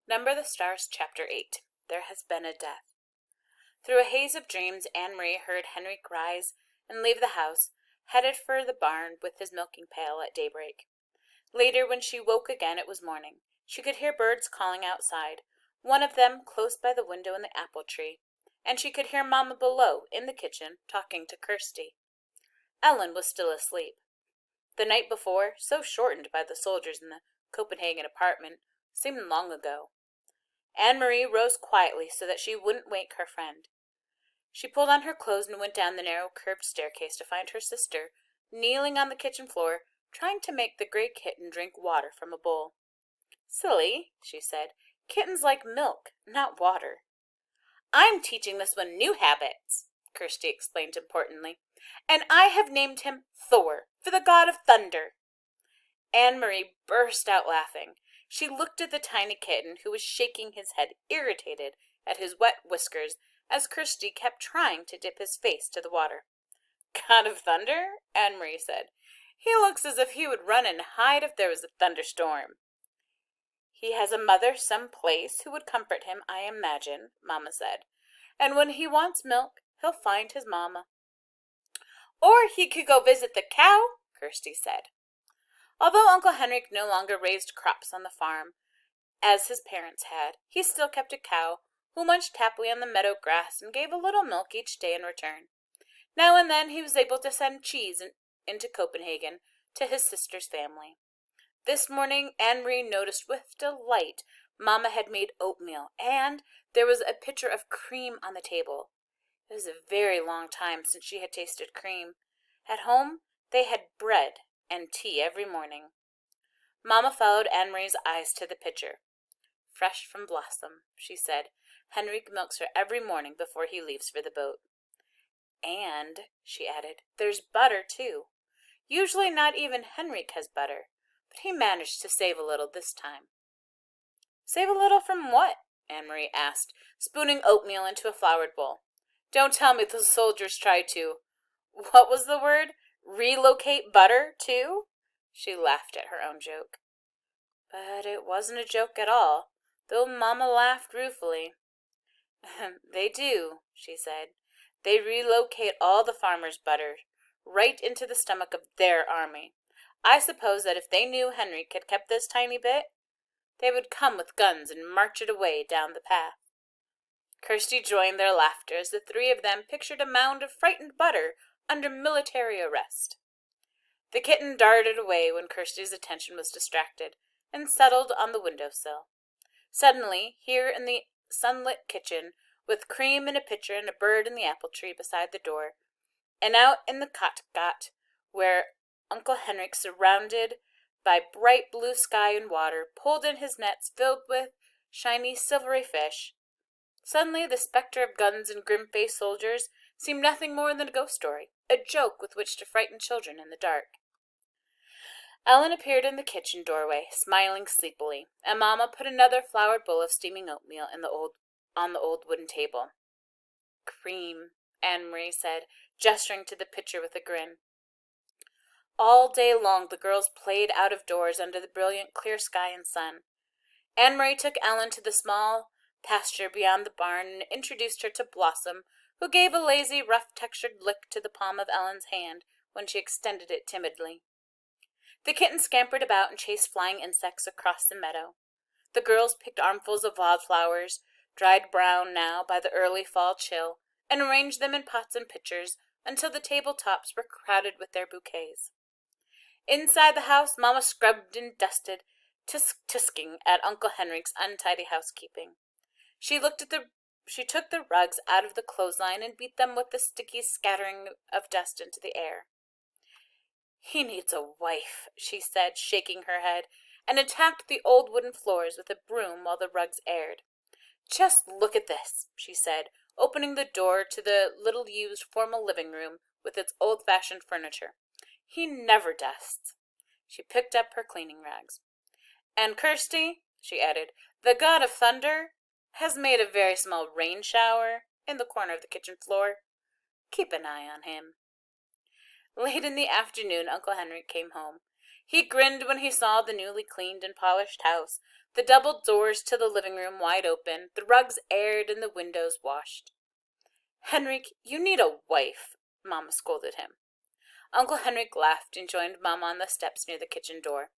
Number the Stars, Chapter 8. There has been a death. Through a haze of dreams, Anne-Marie heard Henrique rise and leave the house, headed for the barn with his milking pail at daybreak. Later, when she woke again, it was morning. She could hear birds calling outside, one of them close by the window in the apple tree, and she could hear Mamma below, in the kitchen, talking to Kirsty. Ellen was still asleep. The night before, so shortened by the soldiers in the Copenhagen apartment, seemed long ago. Anne-Marie rose quietly so that she wouldn't wake her friend. She pulled on her clothes and went down the narrow curved staircase to find her sister, kneeling on the kitchen floor, trying to make the gray kitten drink water from a bowl. "Silly," she said. "Kittens like milk, not water." "I'm teaching this one new habits," Kirsty explained importantly, "and I have named him Thor, for the god of thunder." Anne-Marie burst out laughing. She looked at the tiny kitten, who was shaking his head, irritated at his wet whiskers, as Kirsty kept trying to dip his face to the water. "God of thunder?" Anne-Marie said. "He looks as if he would run and hide if there was a thunderstorm." "He has a mother some place who would comfort him, I imagine," Mamma said. "And when he wants milk, he'll find his mamma." "Or he could go visit the cow," Kirsty said. Although Uncle Henrik no longer raised crops on the farm, as his parents had, he still kept a cow, who munched happily on the meadow grass and gave a little milk each day in return. Now and then he was able to send cheese into Copenhagen to his sister's family. This morning Anne-Marie noticed with delight Mamma had made oatmeal, and there was a pitcher of cream on the table. It was a very long time since she had tasted cream. At home they had bread and tea every morning. Mamma followed Anne-Marie's eyes to the pitcher. "Fresh from Blossom," she said. "Henrique milks her every morning before he leaves for the boat." "And," she added, "there's butter, too. Usually not even Henrique has butter, but he managed to save a little this time." "Save a little from what?" Anne-Marie asked, spooning oatmeal into a floured bowl. "Don't tell me the soldiers tried to, what was the word? Relocate butter, too?" She laughed at her own joke. But it wasn't a joke at all, though Mamma laughed ruefully. "They do," she said. "They relocate all the farmers' butter right into the stomach of their army. I suppose that if they knew Henrique had kept this tiny bit, they would come with guns and march it away down the path." Kirsty joined their laughter as the three of them pictured a mound of frightened butter under military arrest. The kitten darted away when Kirsty's attention was distracted, and settled on the windowsill. Suddenly, here in the sunlit kitchen, with cream in a pitcher and a bird in the apple tree beside the door, and out in the catgut, where Uncle Henrik, surrounded by bright blue sky and water, pulled in his nets filled with shiny silvery fish, suddenly the specter of guns and grim-faced soldiers seemed nothing more than a ghost story, a joke with which to frighten children in the dark. Ellen appeared in the kitchen doorway, smiling sleepily, and Mamma put another floured bowl of steaming oatmeal on the old wooden table. "Cream," Anne-Marie said, gesturing to the pitcher with a grin. All day long the girls played out of doors under the brilliant clear sky and sun. Anne-Marie took Ellen to the small pasture beyond the barn and introduced her to Blossom, who gave a lazy, rough-textured lick to the palm of Ellen's hand when she extended it timidly. The kitten scampered about and chased flying insects across the meadow. The girls picked armfuls of wildflowers, dried brown now by the early fall chill, and arranged them in pots and pitchers until the table tops were crowded with their bouquets. Inside the house, Mamma scrubbed and dusted, tusking at Uncle Henrik's untidy housekeeping. She took the rugs out of the clothesline and beat them with the sticky scattering of dust into the air. "He needs a wife," she said, shaking her head, and attacked the old wooden floors with a broom while the rugs aired. "Just look at this," she said, opening the door to the little-used formal living room with its old-fashioned furniture. "He never dusts." She picked up her cleaning rags. "And Kirsty," she added, "the god of thunder has made a very small rain shower in the corner of the kitchen floor. Keep an eye on him." Late in the afternoon, Uncle Henrik came home. He grinned when he saw the newly cleaned and polished house, the double doors to the living room wide open, the rugs aired and the windows washed. "Henrik, you need a wife," Mama scolded him. Uncle Henrik laughed and joined Mama on the steps near the kitchen door.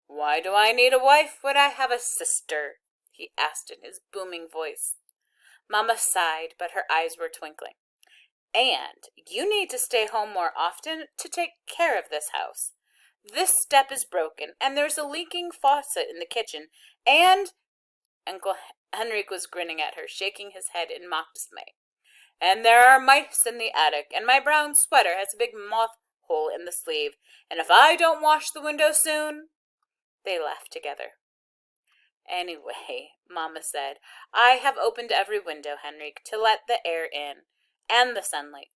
"Why do I need a wife when I have a sister?" he asked in his booming voice. Mama sighed, but her eyes were twinkling. "And you need to stay home more often to take care of this house. This step is broken, and there's a leaking faucet in the kitchen, and—" Uncle Henrik was grinning at her, shaking his head in mock dismay. "And there are mice in the attic, and my brown sweater has a big moth hole in the sleeve, and if I don't wash the window soon—" They laughed together. "Anyway," Mama said, "I have opened every window, Henrik, to let the air in, and the sunlight.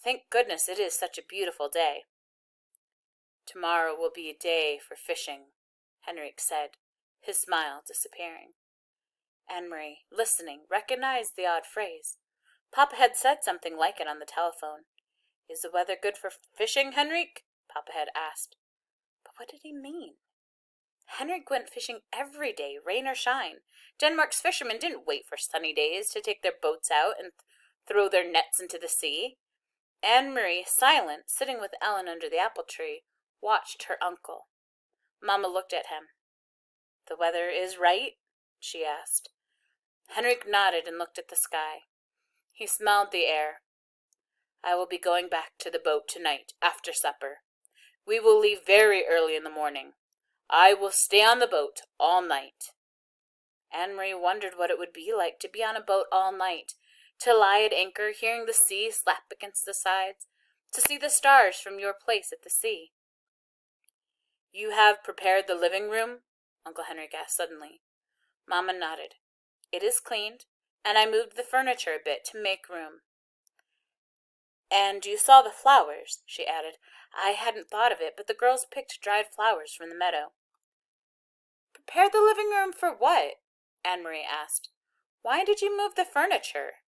Thank goodness it is such a beautiful day." "Tomorrow will be a day for fishing," Henrik said, his smile disappearing. Anne-Marie, listening, recognized the odd phrase. Papa had said something like it on the telephone. "Is the weather good for fishing, Henrik?" Papa had asked. But what did he mean? Henrik went fishing every day, rain or shine. Denmark's fishermen didn't wait for sunny days to take their boats out and throw their nets into the sea. Anne-Marie, silent, sitting with Ellen under the apple tree, watched her uncle. Mama looked at him. "The weather is right?" she asked. Henrik nodded and looked at the sky. He smelled the air. "I will be going back to the boat tonight, after supper. We will leave very early in the morning. I will stay on the boat all night." Anne-Marie wondered what it would be like to be on a boat all night, to lie at anchor, hearing the sea slap against the sides, to see the stars from your place at the sea. "You have prepared the living room?" Uncle Henrik asked suddenly. Mama nodded. "It is cleaned, and I moved the furniture a bit to make room." "And you saw the flowers," she added. "I hadn't thought of it, but the girls picked dried flowers from the meadow." "Prepared the living room for what?" Anne-Marie asked. "Why did you move the furniture?"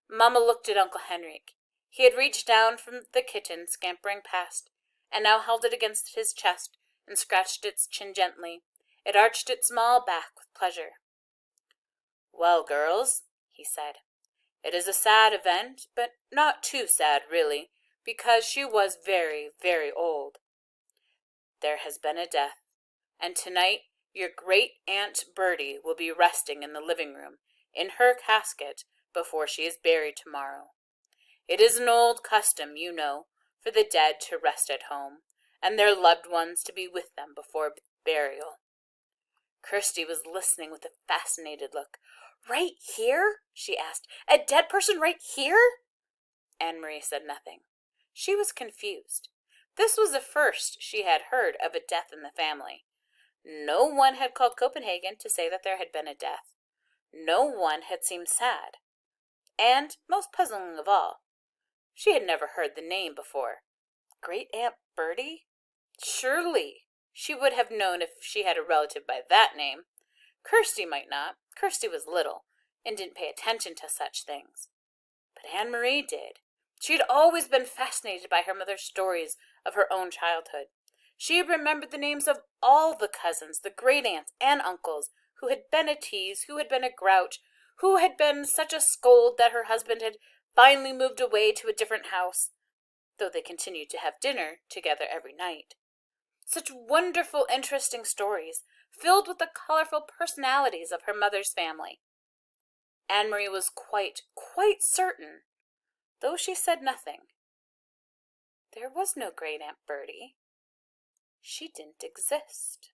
Mama looked at Uncle Henrik. He had reached down from the kitten scampering past, and now held it against his chest and scratched its chin gently. It arched its small back with pleasure. "Well, girls," he said, "it is a sad event, but not too sad, really, because she was very, very old. There has been a death, and tonight your great-aunt Bertie will be resting in the living room, in her casket, before she is buried tomorrow. It is an old custom, you know, for the dead to rest at home, and their loved ones to be with them before burial." Kirsty was listening with a fascinated look. "Right here?" she asked. "A dead person right here?" Anne-Marie said nothing. She was confused. This was the first she had heard of a death in the family. No one had called Copenhagen to say that there had been a death. No one had seemed sad. And, most puzzling of all, she had never heard the name before. Great-Aunt Bertie? Surely she would have known if she had a relative by that name. Kirsty might not. Kirsty was little, and didn't pay attention to such things. But Anne-Marie did. She had always been fascinated by her mother's stories of her own childhood. She had remembered the names of all the cousins, the great-aunts and uncles, who had been a tease, who had been a grouch, who had been such a scold that her husband had finally moved away to a different house, though they continued to have dinner together every night. Such wonderful, interesting stories, filled with the colorful personalities of her mother's family. Anne-Marie was quite certain, though she said nothing. There was no great-aunt Bertie. She didn't exist.